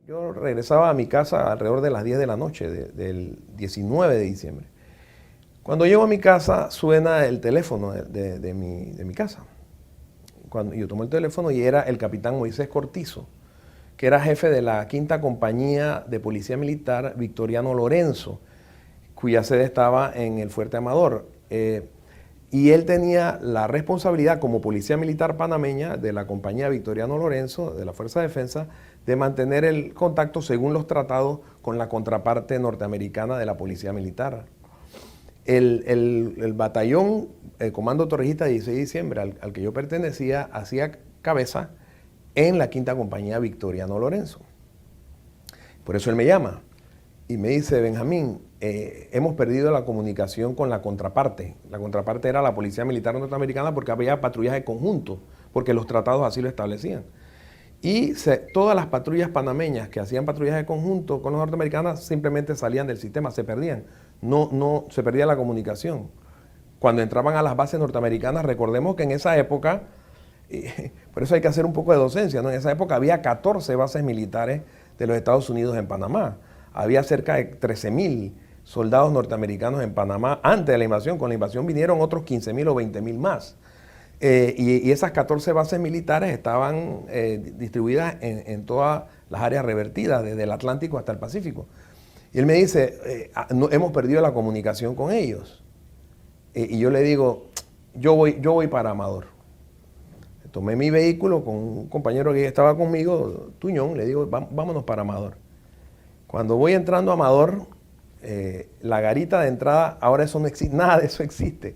Yo regresaba a mi casa alrededor de las 10 de la noche del 19 de diciembre. Cuando llego a mi casa suena el teléfono de mi casa. Cuando yo tomo el teléfono y era el capitán Moisés Cortizo, que era jefe de la quinta compañía de policía militar Victoriano Lorenzo, cuya sede estaba en el Fuerte Amador. Y él tenía la responsabilidad como policía militar panameña de la compañía Victoriano Lorenzo, de la Fuerza de Defensa, de mantener el contacto según los tratados con la contraparte norteamericana de la policía militar. El batallón, el Comando Torrejista 16 de diciembre, al que yo pertenecía, hacía cabeza en la quinta compañía Victoriano Lorenzo. Por eso él me llama y me dice: Benjamín, hemos perdido la comunicación con la contraparte. La contraparte era la policía militar norteamericana porque había patrullaje conjunto, porque los tratados así lo establecían. Y todas las patrullas panameñas que hacían patrullaje conjunto con los norteamericanos simplemente salían del sistema, se perdían. No se perdía la comunicación. Cuando entraban a las bases norteamericanas, recordemos que en esa época, por eso hay que hacer un poco de docencia, ¿no? En esa época había 14 bases militares de los Estados Unidos en Panamá. Había cerca de 13.000 soldados norteamericanos en Panamá antes de la invasión. Con la invasión vinieron otros 15.000 o 20.000 más. Y esas 14 bases militares estaban distribuidas en todas las áreas revertidas, desde el Atlántico hasta el Pacífico. Y él me dice: hemos perdido la comunicación con ellos. Y yo le digo: yo voy para Amador. Tomé mi vehículo con un compañero que estaba conmigo, Tuñón, le digo: vámonos para Amador. Cuando voy entrando a Amador, la garita de entrada, ahora eso no existe, nada de eso existe.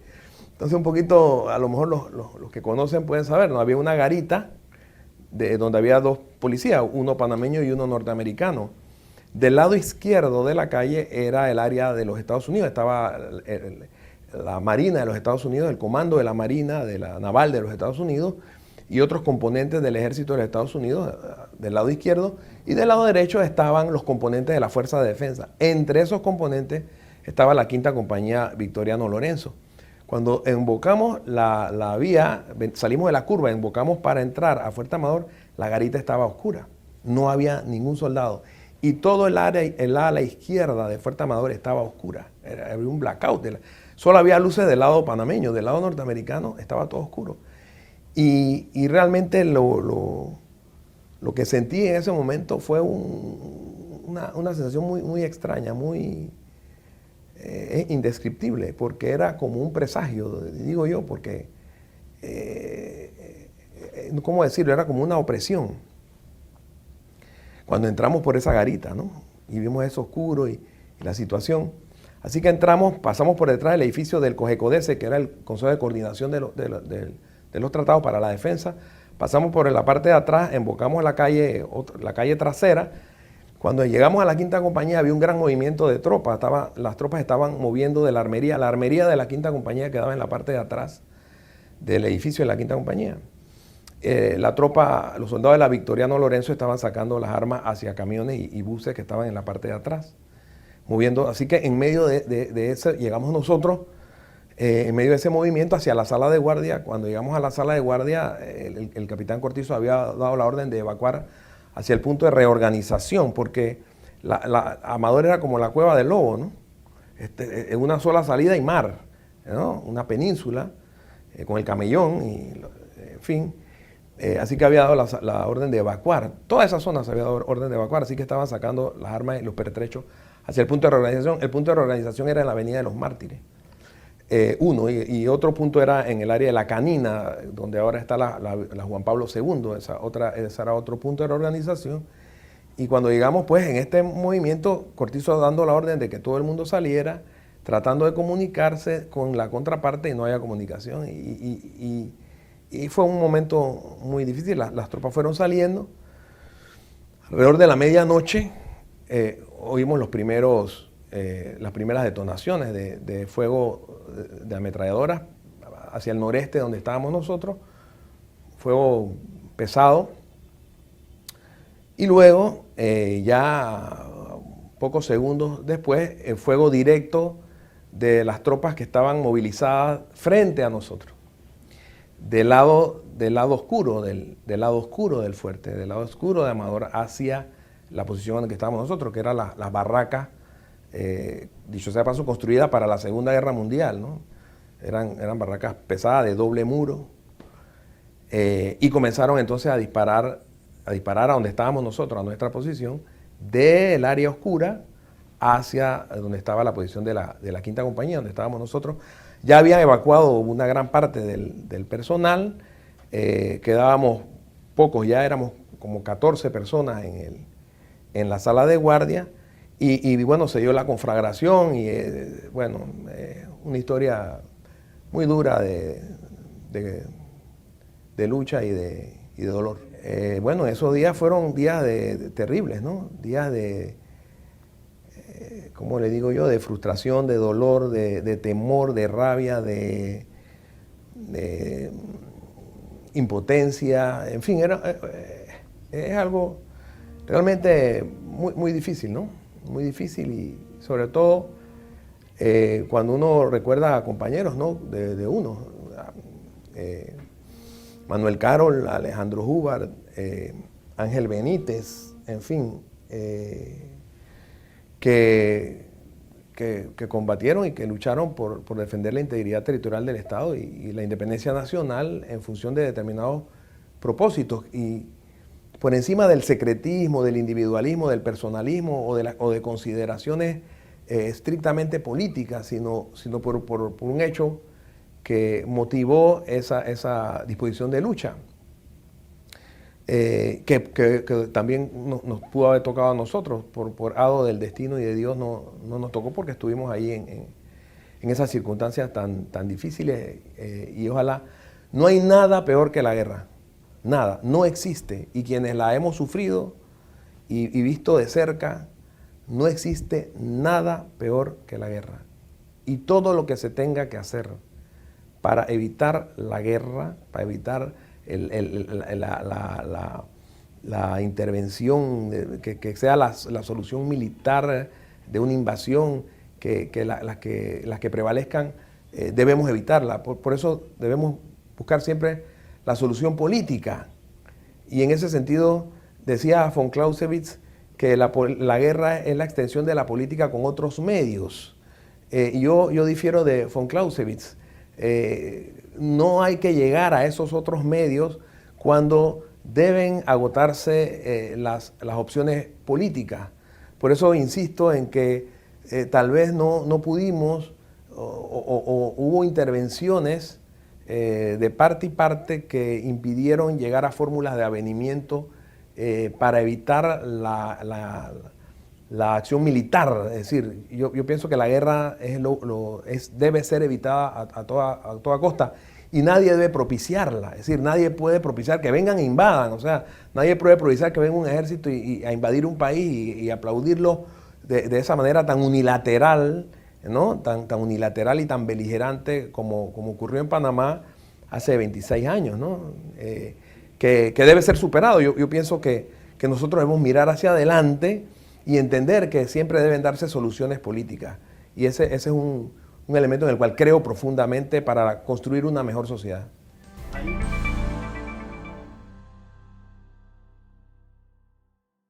Entonces un poquito, a lo mejor los que conocen pueden saber, ¿no? Había una garita donde había dos policías, uno panameño y uno norteamericano. Del lado izquierdo de la calle era el área de los Estados Unidos, estaba la Marina de los Estados Unidos, el comando de la Marina, de la Naval de los Estados Unidos, y otros componentes del Ejército de los Estados Unidos del lado izquierdo, y del lado derecho estaban los componentes de la Fuerza de Defensa. Entre esos componentes estaba la quinta compañía Victoriano Lorenzo. Cuando embocamos la vía, salimos de la curva, embocamos para entrar a Fuerte Amador, la garita estaba oscura, no había ningún soldado. Y todo el ala izquierda de Fuerte Amador estaba oscura, había un blackout. Solo había luces del lado panameño, del lado norteamericano estaba todo oscuro. Y realmente lo que sentí en ese momento fue una sensación muy extraña, muy indescriptible, porque era como un presagio, digo yo, porque, ¿cómo decirlo? Era como una opresión. Cuando entramos por esa garita, ¿no? Y vimos eso oscuro y la situación. Así que pasamos por detrás del edificio del COGECODESE, que era el Consejo de Coordinación de los Tratados para la Defensa. Pasamos por la parte de atrás, embocamos la calle trasera. Cuando llegamos a la quinta compañía había un gran movimiento de tropas. Las tropas estaban moviendo de la armería. La armería de la quinta compañía quedaba en la parte de atrás del edificio de la quinta compañía. Los soldados de la Victoriano Lorenzo estaban sacando las armas hacia camiones y buses que estaban en la parte de atrás, moviendo. Así que en medio de eso llegamos nosotros, en medio de ese movimiento hacia la sala de guardia. Cuando llegamos a la sala de guardia, el capitán Cortizo había dado la orden de evacuar hacia el punto de reorganización, porque Amador era como la cueva del lobo, ¿no? En una sola salida y mar, ¿no? Una península con el camellón, en fin. Así que había dado la orden de evacuar. Toda esa zona se había dado orden de evacuar, así que estaban sacando las armas y los pertrechos hacia el punto de reorganización. El punto de reorganización era en la Avenida de los Mártires. Y otro punto era en el área de La Canina, donde ahora está la Juan Pablo II. Ese era otro punto de reorganización. Y cuando llegamos, pues, en este movimiento, Cortizo dando la orden de que todo el mundo saliera, tratando de comunicarse con la contraparte, y no había comunicación. Y fue un momento muy difícil. Las tropas fueron saliendo. Alrededor de la medianoche oímos las primeras detonaciones de fuego de ametralladoras hacia el noreste donde estábamos nosotros. Fuego pesado. Y luego, ya pocos segundos después, el fuego directo de las tropas que estaban movilizadas frente a nosotros. Del lado oscuro del fuerte, del lado oscuro de Amador hacia la posición en la que estábamos nosotros, que eran las barracas, dicho sea de paso, construidas para la Segunda Guerra Mundial, ¿no? Eran barracas pesadas de doble muro, y comenzaron entonces a disparar a donde estábamos nosotros, a nuestra posición, del área oscura hacia donde estaba la posición de la quinta compañía, donde estábamos nosotros. Ya habían evacuado una gran parte del personal, quedábamos pocos, ya éramos como 14 personas en la sala de guardia, y bueno, se dio la conflagración y bueno, una historia muy dura de lucha y de dolor. Bueno, esos días fueron días terribles, ¿no? Días ¿cómo le digo yo? De frustración, de dolor, de temor, de rabia, de impotencia, en fin, es algo realmente muy, muy difícil, ¿no? Muy difícil, y sobre todo cuando uno recuerda a compañeros, ¿no? de uno, Manuel Carol, Alejandro Hubbard, Ángel Benítez, en fin, que combatieron y que lucharon por defender la integridad territorial del Estado y la independencia nacional en función de determinados propósitos, y por encima del secretismo, del individualismo, del personalismo o de consideraciones estrictamente políticas, sino por un hecho que motivó esa disposición de lucha, que también nos pudo haber tocado a nosotros, por hado del destino y de Dios no nos tocó, porque estuvimos ahí en esas circunstancias tan difíciles, y ojalá. No hay nada peor que la guerra, nada, no existe, y quienes la hemos sufrido y visto de cerca, no existe nada peor que la guerra, y todo lo que se tenga que hacer para evitar la guerra, para evitar la intervención, que sea la solución militar de una invasión, las que prevalezcan, debemos evitarla. Por eso debemos buscar siempre la solución política. Y en ese sentido decía von Clausewitz que la guerra es la extensión de la política con otros medios. Yo difiero de von Clausewitz. No hay que llegar a esos otros medios cuando deben agotarse las opciones políticas. Por eso insisto en que tal vez no pudimos o hubo intervenciones de parte y parte que impidieron llegar a fórmulas de avenimiento para evitar la acción militar. Es decir, yo pienso que la guerra debe ser evitada a toda costa, y nadie debe propiciarla. Es decir, nadie puede propiciar que vengan e invadan. O sea, nadie puede propiciar que venga un ejército a invadir un país y aplaudirlo de esa manera tan unilateral, ¿no? Tan unilateral y tan beligerante como ocurrió en Panamá hace 26 años, ¿no? Que debe ser superado. Yo pienso que nosotros debemos mirar hacia adelante y entender que siempre deben darse soluciones políticas. Y ese es un elemento en el cual creo profundamente para construir una mejor sociedad.